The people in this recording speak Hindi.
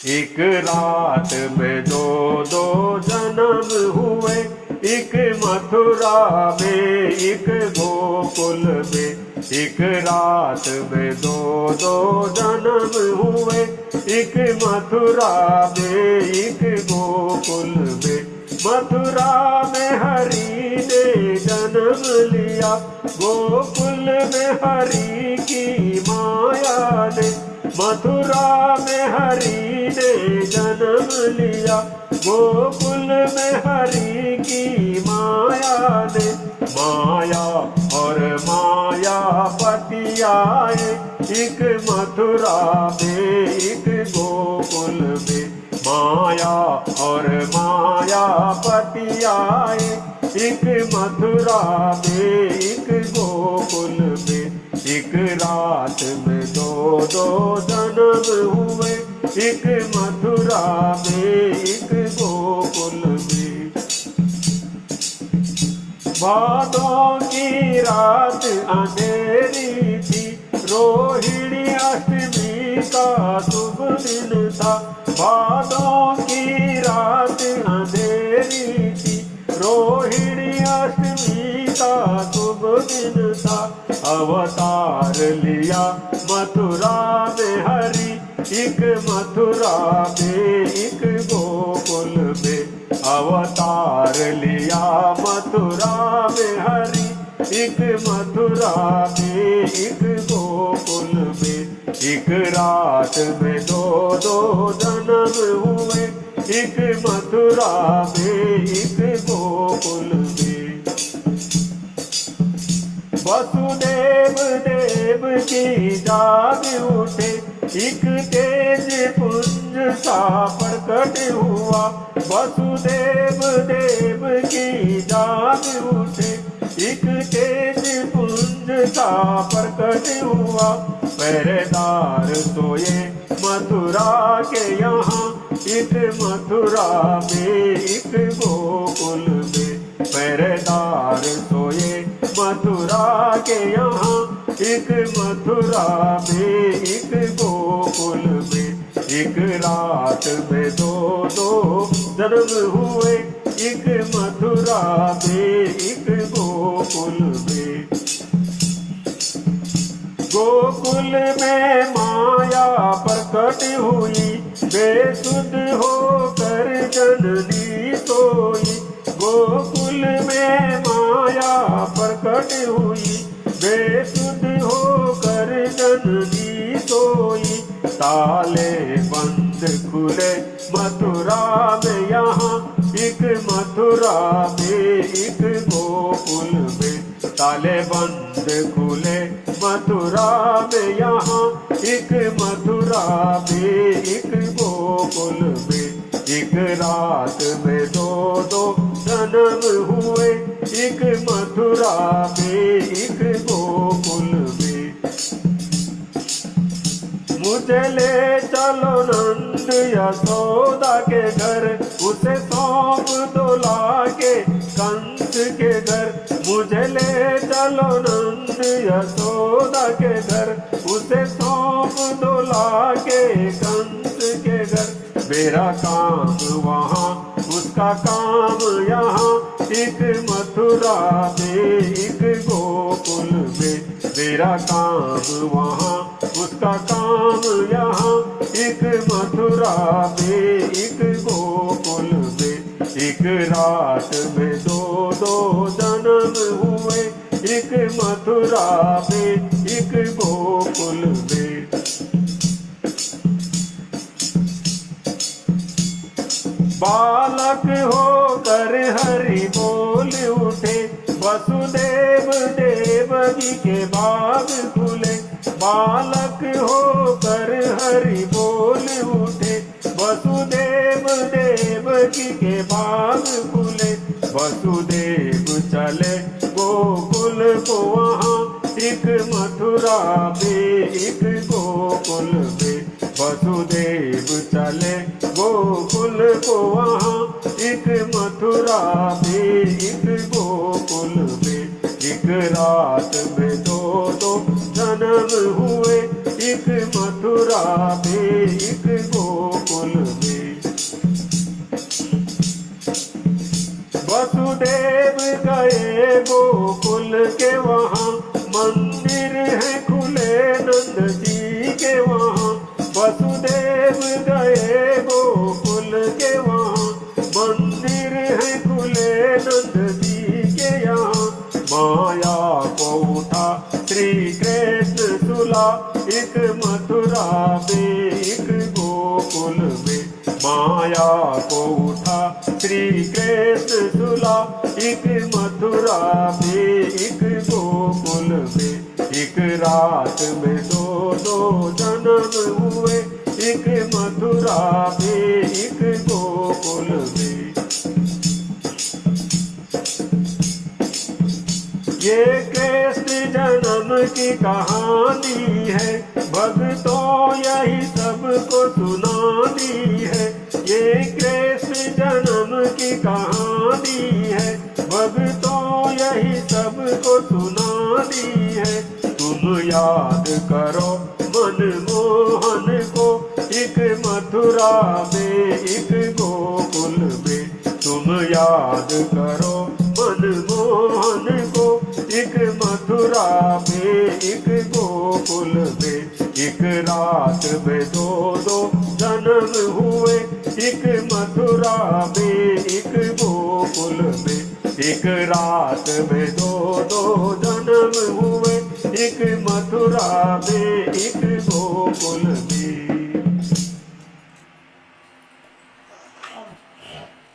एक रात में दो दो जन्म हुए, एक मथुरा में एक गोकुल में। एक रात में दो दो जन्म हुए, एक मथुरा में एक गोकुल में। मथुरा में हरि ने जन्म लिया, गोकुल में हरि की माया ने। मथुरा में हरि ने जन्म लिया, गोकुल में हरि की माया ने। माया और माया पति आए, एक मथुरा में एक गोकुल में। माया और माया पति आए, एक मथुरा में एक गोकुल में। एक रात में दो दो जन्म हुए, एक मथुरा में एक गोकुल में। भादों की रात अंधेरी थी, रोहिणी अष्टमी का शुभ दिन था। भादों की रात अंधेरी थी, रोहिणी अष्टमी का शुभ दिन था। अवतार लिया मथुरा में हरि, एक मथुरा में एक गोकुल में। अवतार लिया मथुरा में हरि, एक मथुरा में एक गोकुल में। एक रात में दो दो जन्म हुए, एक मथुरा में एक गोकुल में। वसुदेव देव की जाग उठे, एक तेज पुंज सा प्रकट हुआ। वसुदेव देव की जाग उठे, एक तेज पुंज सा प्रकट हुआ। पहरेदार सोए मथुरा के यहाँ, एक मथुरा में एक गोकुल में। पहरेदार सोए मथुरा के यहाँ, एक मथुरा में एक गोकुल में। एक रात में दो दो जन्म हुए, एक मथुरा में एक गोकुल में। गोकुल में माया प्रकट हुई, बेसुध होकर जननी सोई। गोकुल में माया प्रकट हुई, बेसुध होकर जननी सोई। ताले बंद खुले मथुरा में यहाँ, एक मथुरा में एक गोकुल में। ताले बंद खुले मथुरा में यहाँ, एक मथुरा में एक गोकुल में। एक रात में दो दो जन्म हुए, एक मथुरा में एक गोकुल में। मुझे ले चलो नंद यशोदा के घर, उसे सौंप दो लाके कंस के घर। मुझे ले चलो नंद यशोदा के घर, उसे सौंप दो लाके कंस के घर। मेरा काम वहाँ, उसका काम यहाँ, एक मथुरा में एक गोकुल में। मेरा काम वहाँ, उसका काम यहाँ, एक मथुरा में एक गोकुल में। एक रात में दो दो जन्म हुए, एक मथुरा में एक गोकुल में। बालक होकर हरि बोल उठे, वसुदेव देवकी के बाग खुले। बालक होकर हरि बोल उठे, वसुदेव देवकी के बाग खुले। वसुदेव चले गोकुल को वहाँ, एक मथुरा में एक गोकुल में। वसुदेव चले गोकुल को वहाँ, एक मथुरा में एक गोकुल में। एक रात में दो दो जन्म हुए, एक मथुरा में एक गोकुल देव गए गोकुल के वहाँ, मंदिर है खुले नंद जी के यहाँ। माया को उठा श्री कृष्ण सुला, एक मथुरा में एक गोकुल में। माया को उठा श्री कृष्ण सुला, एक मथुरा में एक गोकुल में। एक रात में दो दो जन्म हुए, एक मथुरा में एक गोकुल में। ये कृष्ण जन्म की कहानी है, भक्तों यही सबको सुनानी है। ये कृष्ण जन्म की कहानी है, भक्तों यही सबको सुनानी है। तुम याद करो मनमोहन को, एक मथुरा में एक गोकुल में। तुम याद करो मनमोहन को, एक मथुरा में एक गोकुल में। एक रात में दो दो जन्म हुए, एक मथुरा में एक गोकुल में। एक रात में दो दो जन्म हुए, एक मथुरा में एक गोकुल में।